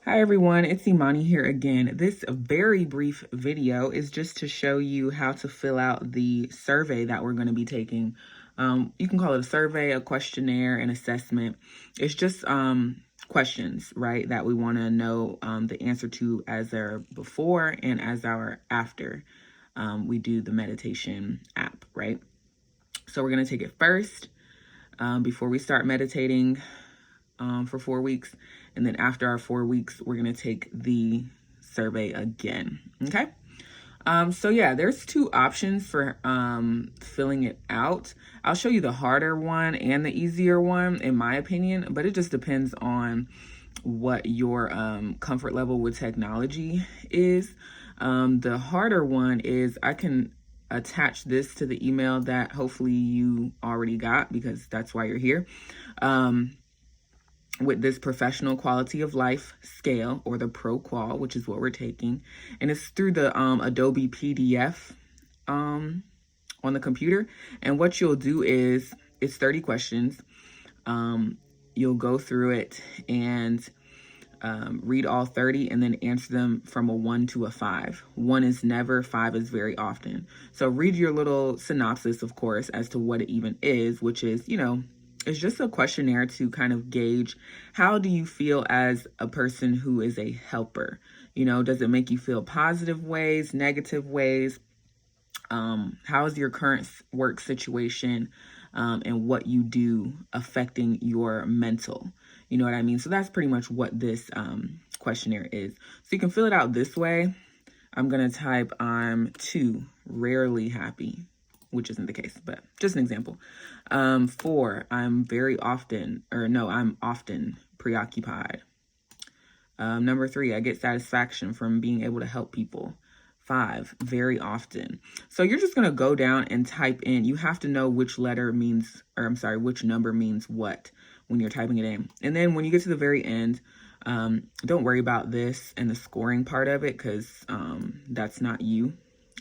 Hi everyone, it's Immani here again. This very brief video is just to show you how to fill out the survey that we're going to be taking. You can call it a survey, a questionnaire, an assessment. It's just questions, right, that we want to know the answer to as our before and as our after we do the meditation app, right? So we're going to take it first before we start meditating for 4 weeks. And then after our 4 weeks, we're going to take the survey again. Okay. So yeah, there's two options for filling it out. I'll show you the harder one and the easier one, in my opinion, but it just depends on what your comfort level with technology is. The harder one is I can attach this to the email that hopefully you already got because that's why you're here. With this professional quality of life scale, or the ProQual, which is what we're taking. And it's through the Adobe PDF on the computer. And what you'll do is, it's 30 questions. You'll go through it and read all 30 and then answer them from a 1 to a 5. 1 is never, 5 is very often. So read your little synopsis, of course, as to what it even is, which is, it's just a questionnaire to kind of gauge, how do you feel as a person who is a helper? Does it make you feel positive ways, negative ways? How is your current work situation and what you do affecting your mental? You know what I mean? So that's pretty much what this questionnaire is. So you can fill it out this way. I'm going to type, I'm too rarely happy, which isn't the case, but just an example. 4, I'm often preoccupied. Number 3, I get satisfaction from being able to help people. 5, very often. So you're just going to go down and type in. You have to know which number means what when you're typing it in. And then when you get to the very end, don't worry about this and the scoring part of it, because that's not you.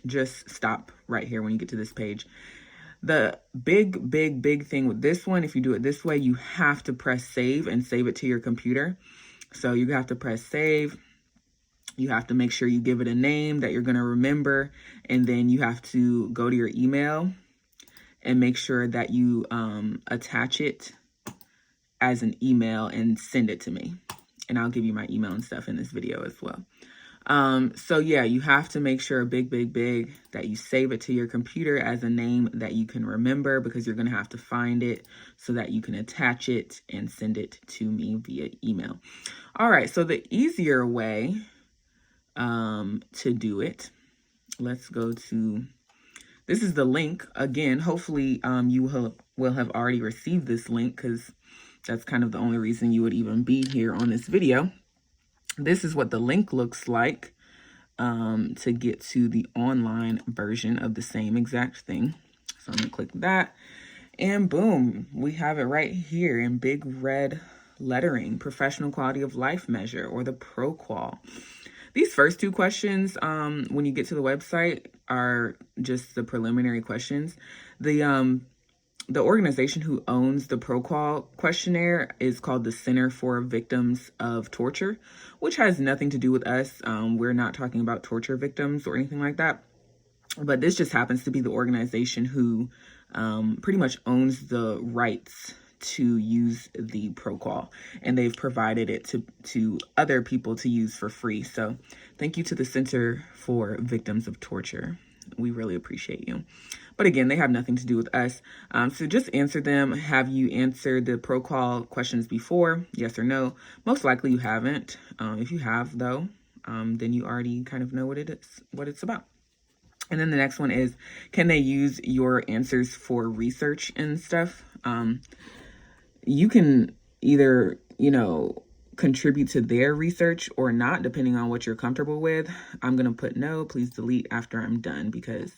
Just stop right here when you get to this page. The big thing with this one, if you do it this way, you have to press save and save it to your computer. So you have to press save. You have to make sure you give it a name that you're going to remember. And then you have to go to your email and make sure that you attach it as an email and send it to me. And I'll give you my email and stuff in this video as well. So yeah, you have to make sure big that you save it to your computer as a name that you can remember, because you're going to have to find it so that you can attach it and send it to me via email. All right. So the easier way, to do it, let's go to, this is the link again. Hopefully, you will have already received this link, because that's kind of the only reason you would even be here on this video. This is what the link looks like to get to the online version of the same exact thing. So I'm going to click that, and boom, we have it right here in big red lettering, professional quality of life measure, or the ProQual. These first 2 questions, when you get to the website, are just the preliminary questions. The organization who owns the ProQual questionnaire is called the Center for Victims of Torture, which has nothing to do with us. We're not talking about torture victims or anything like that. But this just happens to be the organization who pretty much owns the rights to use the ProQual, and they've provided it to other people to use for free. So thank you to the Center for Victims of Torture. We really appreciate you. But again, they have nothing to do with us. So just answer them. Have you answered the ProQual questions before? Yes or no? Most likely you haven't. If you have, though, then you already kind of know what it's about. And then the next one is, can they use your answers for research and stuff? You can either, contribute to their research or not, depending on what you're comfortable with. I'm going to put no, please delete after I'm done, because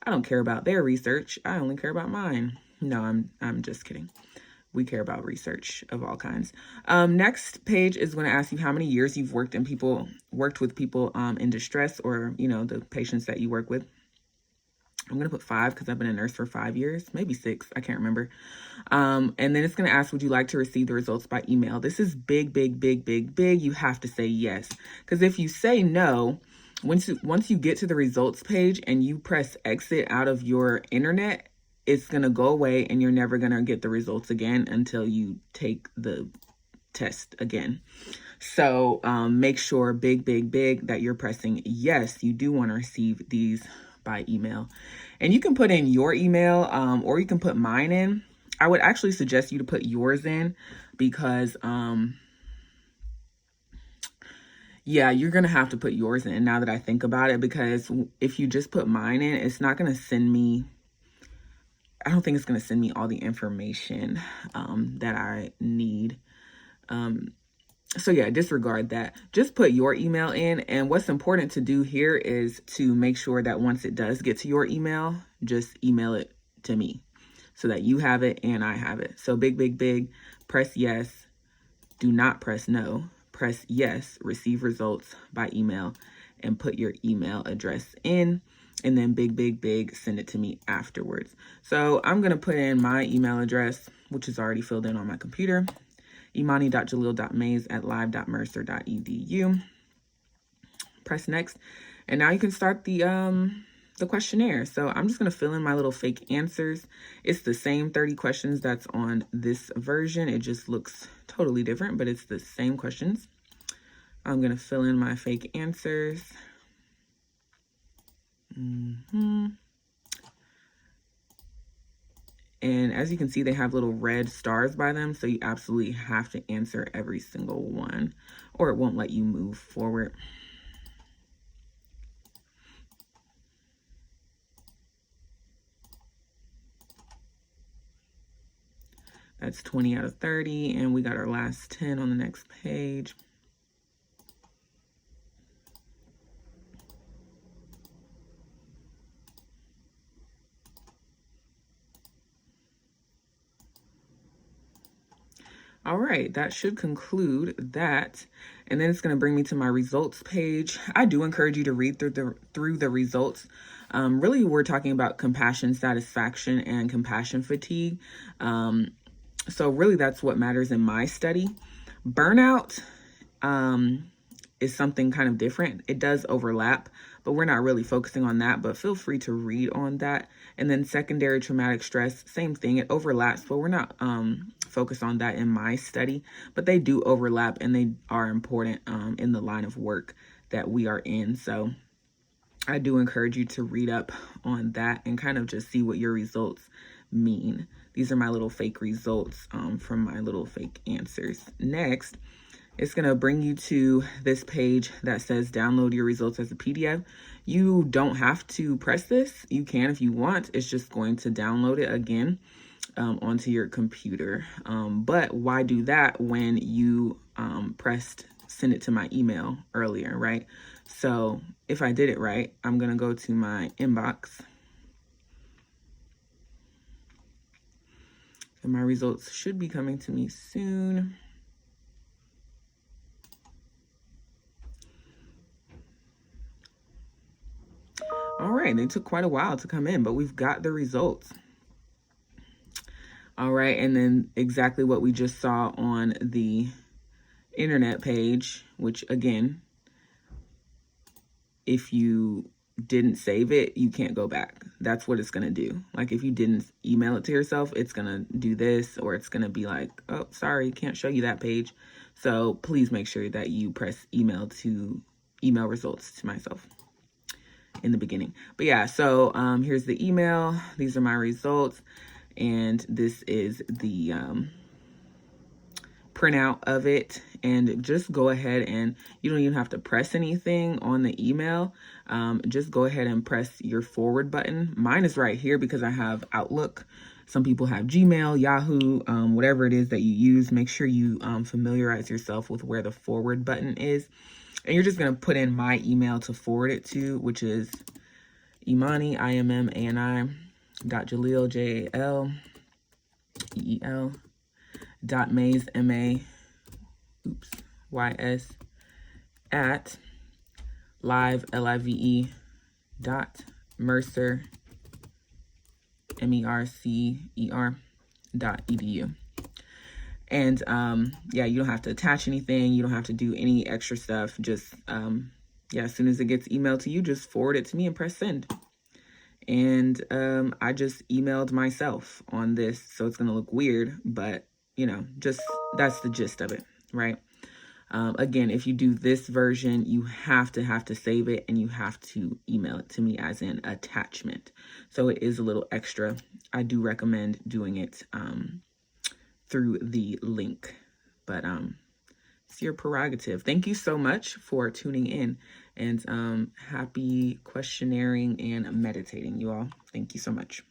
I don't care about their research. I only care about mine. No, I'm just kidding. We care about research of all kinds. Next page is going to ask you how many years you've worked with people in distress, or, the patients that you work with. I'm going to put 5 because I've been a nurse for 5 years, maybe 6. I can't remember. And then it's going to ask, would you like to receive the results by email? This is big, big, big, big, big. You have to say yes. Because if you say no, once you get to the results page and you press exit out of your internet, it's going to go away and you're never going to get the results again until you take the test again. So make sure, big, big, big, that you're pressing yes. You do want to receive these by email. And you can put in your email or you can put mine in. I would actually suggest you to put yours in because, yeah, you're going to have to put yours in now that I think about it, because if you just put mine in, it's not going to send me, I don't think it's going to send me all the information that I need. So yeah, disregard that. Just put your email in. And what's important to do here is to make sure that once it does get to your email, just email it to me so that you have it and I have it. So big, big, big, press yes. Do not press no. Press yes, receive results by email, and put your email address in. And then big, big, big, send it to me afterwards. So I'm going to put in my email address, which is already filled in on my computer. Immani.jalil.mays@live.mercer.edu. Press next, and now you can start the questionnaire. So I'm just going to fill in my little fake answers. It's the same 30 questions that's on this version. It just looks totally different, but it's the same questions. I'm going to fill in my fake answers. And as you can see, they have little red stars by them. So you absolutely have to answer every single one or it won't let you move forward. That's 20 out of 30. And we got our last 10 on the next page. All right, that should conclude that. And then it's going to bring me to my results page. I do encourage you to read through the results. Really, we're talking about compassion satisfaction and compassion fatigue. So really, that's what matters in my study. Burnout is something kind of different. It does overlap, but we're not really focusing on that, but feel free to read on that. And then secondary traumatic stress, same thing. It overlaps, but we're not focused on that in my study, but they do overlap and they are important in the line of work that we are in. So I do encourage you to read up on that and kind of just see what your results mean. These are my little fake results from my little fake answers. Next, it's going to bring you to this page that says download your results as a PDF. You don't have to press this. You can if you want. It's just going to download it again onto your computer. But why do that when you pressed send it to my email earlier, right? So if I did it right, I'm going to go to my inbox. And my results should be coming to me soon. All right, they took quite a while to come in, but we've got the results. All right, and then exactly what we just saw on the internet page, which again, if you didn't save it, you can't go back. That's what it's going to do. Like if you didn't email it to yourself, it's going to do this, or it's going to be like, oh, sorry, can't show you that page. So please make sure that you press email results to myself in the beginning. But yeah, so here's the email. These are my results. And this is the printout of it. And just go ahead and you don't even have to press anything on the email. Just go ahead and press your forward button. Mine is right here because I have Outlook. Some people have Gmail, Yahoo, whatever it is that you use. Make sure you familiarize yourself with where the forward button is. And you're just going to put in my email to forward it to, which is Immani, IMMANI, .Jalil, JALEEL, .Mays, MAYS, at live, LIVE, .Mercer, mercer.edu. And yeah, you don't have to attach anything. You don't have to do any extra stuff. Just yeah, as soon as it gets emailed to you, just forward it to me and press send. And I just emailed myself on this, so it's gonna look weird, but you know, just that's the gist of it, right? Again, if you do this version, you have to save it and you have to email it to me as an attachment. So it is a little extra. I do recommend doing it through the link, but it's your prerogative. Thank you so much for tuning in, and happy questionnaring and meditating, you all. Thank you so much.